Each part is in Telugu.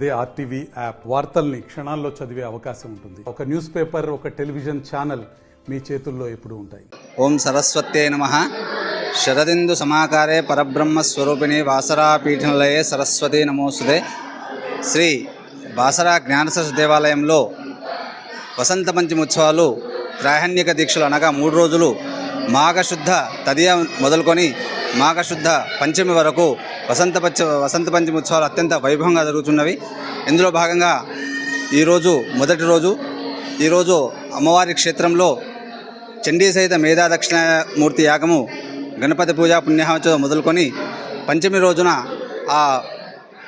అదే ఆర్టీవీ యాప్ వార్తల్ని క్షణాల్లో చదివే అవకాశం ఉంటుంది. ఒక న్యూస్ పేపర్, ఒక టెలివిజన్ ఛానల్ మీ చేతుల్లో ఎప్పుడూ ఉంటాయి. ఓం సరస్వత్యై నమః. శరదిందు సమాకారే పరబ్రహ్మ స్వరూపిణి వాసరా పీఠనిలయే సరస్వతి నమోస్తుతే. శ్రీ బాసరా జ్ఞానసరస్వతి దేవాలయంలో వసంత పంచమి ఉత్సవాలు త్రైహన్యక దీక్షలు అనగా 3 రోజులు మాఘశుద్ధ తదియ మొదలుకొని మాఘశుద్ధ పంచమి వరకు వసంత పంచమి ఉత్సవాలు అత్యంత వైభవంగా జరుగుతున్నవి. ఇందులో భాగంగా ఈరోజు మొదటి రోజు. ఈరోజు అమ్మవారి క్షేత్రంలో చండీ సహిత మేధా దక్షిణామూర్తి యాగము, గణపతి పూజ పుణ్యాహవచ మొదలుకొని పంచమి రోజున ఆ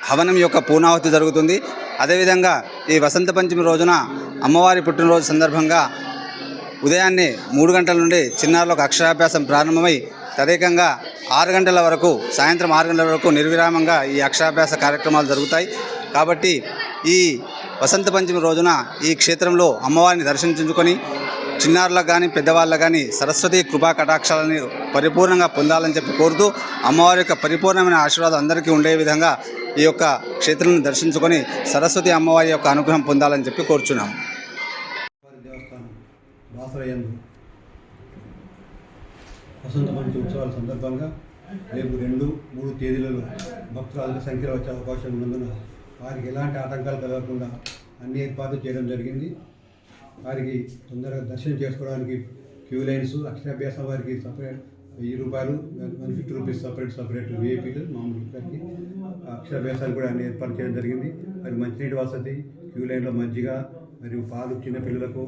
హవనం యొక్క పూర్ణాహుతి జరుగుతుంది. అదేవిధంగా ఈ వసంత పంచమి రోజున అమ్మవారి పుట్టినరోజు సందర్భంగా ఉదయాన్నే 3 గంటల నుండి చిన్నారులకు అక్షరాభ్యాసం ప్రారంభమై తదేకంగా 6 గంటల వరకు, సాయంత్రం 6 గంటల వరకు నిర్విరామంగా ఈ అక్షరాభ్యాస కార్యక్రమాలు జరుగుతాయి. కాబట్టి ఈ వసంత పంచమి రోజున ఈ క్షేత్రంలో అమ్మవారిని దర్శించుకొని చిన్నారులకు కానీ పెద్దవాళ్ళకు కానీ సరస్వతి కృపా కటాక్షాలని పరిపూర్ణంగా పొందాలని చెప్పి కోరుతూ, అమ్మవారి యొక్క పరిపూర్ణమైన ఆశీర్వాదం అందరికీ ఉండే విధంగా ఈ యొక్క క్షేత్రాన్ని దర్శించుకొని సరస్వతి అమ్మవారి యొక్క అనుగ్రహం పొందాలని చెప్పి కోరుచున్నాము. దేవస్థానం బాసరయందు వసంత పంచమి ఉత్సవాల సందర్భంగా రేపు 2, 3 తేదీలలో భక్తులు అధిక సంఖ్యలో వచ్చే అవకాశం ఉన్నందున వారికి ఎలాంటి ఆటంకాలు కలగకుండా అన్ని ఏర్పాట్లు చేయడం జరిగింది. వారికి తొందరగా దర్శనం చేసుకోవడానికి క్యూ లైన్స్, అక్షరాభ్యాసం వారికి సపరేట్ ₹1000, ₹150 సపరేట్ విఐపీలు, మామూలు వారికి అక్షరాభ్యాసాలు కూడా అన్ని ఏర్పాటు చేయడం జరిగింది. మరి మంచినీటి వసతి, క్యూ లైన్లో మజ్జిగ మరియు పాలు చిన్నపిల్లలకు,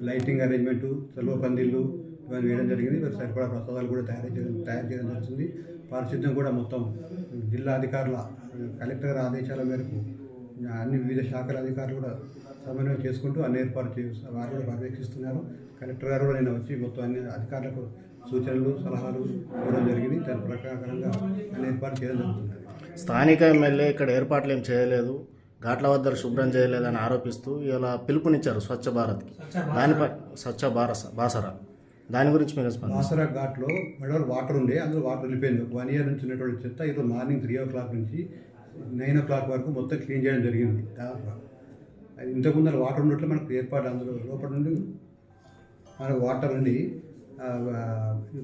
లైటింగ్ అరేంజ్మెంటు, సెలవు పందిళ్ళు ఇవన్నీ వేయడం జరిగింది. మరి సరిపడా ప్రసాదాలు కూడా తయారు చేయడం జరుగుతుంది. పారిశుద్ధ్యం కూడా మొత్తం జిల్లా అధికారుల, కలెక్టర్ ఆదేశాల మేరకు అన్ని వివిధ శాఖల అధికారులు కూడా సమన్వయం చేసుకుంటూ అన్ని ఏర్పాటు వారు కూడా పర్యవేక్షిస్తున్నారు. కలెక్టర్ గారు కూడా నేను వచ్చి మొత్తం అన్ని అధికారులకు సూచనలు, సలహాలు ఇవ్వడం జరిగింది. దాని ప్రకారంగా అన్ని ఏర్పాటు చేయడం జరుగుతుంది. స్థానిక ఎమ్మెల్యే ఇక్కడ ఏర్పాట్లు ఏం చేయలేదు, ఘాట్ల వద్ద శుభ్రం చేయలేదని ఆరోపిస్తూ ఇలా పిలుపునిచ్చారు స్వచ్ఛ భారత్కి. దానిపై స్వచ్ఛ బాసరా దాని గురించి మీరు బాసరా ఘాట్లో వాటర్ ఉండే, అందులో వాటర్ వెళ్ళిపోయింది. 1 year నుంచి ఉన్నటువంటి చెత్త ఈరోజు మార్నింగ్ 3 o'clock నుంచి 9 o'clock వరకు మొత్తం క్లీన్ చేయడం జరిగింది. దాదాపు ఇంతకుముందు వాటర్ ఉన్నట్లు మనకు ఏర్పాటు, అందులో లోపల నుండి మనకు వాటర్ ఉండి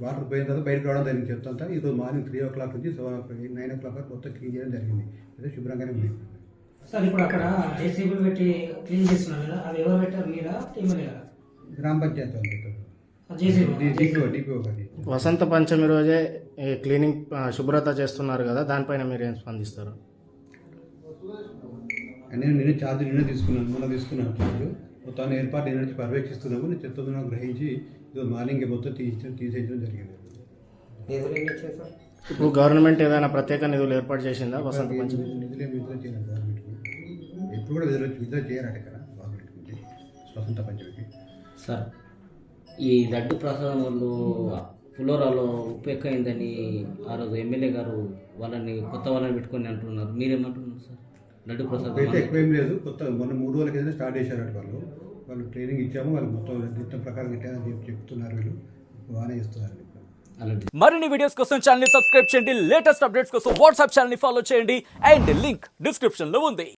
వాటర్ పోయిన తర్వాత బయటకు రావడం జరిగింది చెత్త అంతా. ఈరోజు మార్నింగ్ 3 o'clock నుంచి 9 o'clock వరకు మొత్తం క్లీన్ చేయడం జరిగింది. అదే శుభ్రంగానే ఉంది. సార్ ఇప్పుడు అక్కడ జేసీబీలు పెట్టి క్లీన్ చేస్తున్నారు కదా, అది ఎవరు పెట్టారు, మీరా ఎమ్మెల్యే గారా? గ్రామ పంచాయతీ వాళ్ళు వసంత పంచమి రోజే క్లీనింగ్ శుభ్రత చేస్తున్నారు కదా, దానిపైన మీరు ఏం స్పందిస్తారు? నేను ఛార్జ్ నిన్న తీసుకున్నాను ఛార్జ్. మొత్తాన్ని ఏర్పాటు నేను నుంచి పర్యవేక్షిస్తున్నాము. నేను చెత్తను గ్రహించి ఈరోజు మార్నింగ్ మొత్తం తీసేయడం జరిగింది. ఇప్పుడు గవర్నమెంట్ ఏదైనా ప్రత్యేక నిధులు ఏర్పాటు చేసిందా వసంత పంచమి? నిధులు చేయలేదు గవర్నమెంట్కి. ఎప్పుడు కూడా విడుదల చేయరట ఇక్కడ గవర్నమెంట్ నుంచి వసంత పంచమికి. సార్, ఈ లడ్డు ప్రసాదం వాళ్ళు పులోరాలో ఉప్పు ఎక్కువైందని ఆ రోజు ఎమ్మెల్యే గారు వాళ్ళని కొత్త వాళ్ళని పెట్టుకొని అంటున్నారు, మీరేమంటున్నారు సార్? లడ్డు ప్రసాదం అయితే ఎక్కువేం లేదు, కొత్త మొన్న 3 రోజుల కింద స్టార్ట్ చేశారట వాళ్ళు ట్రైనింగ్ ఇచ్చాము. వాళ్ళు మొత్తం ప్రకారం ఇట్లా చెప్తున్నారు, వీళ్ళు బాగానే ఇస్తున్నారు. మరిన్ని వీడియోస్ కోసం ఛానల్ ని సబ్స్క్రైబ్ చేయండి, లేటెస్ట్ అప్డేట్స్ కోసం వాట్సాప్ ఛానల్ ని ఫాలో చేయండి, అండ్ లింక్ డిస్క్రిప్షన్ లో ఉంది.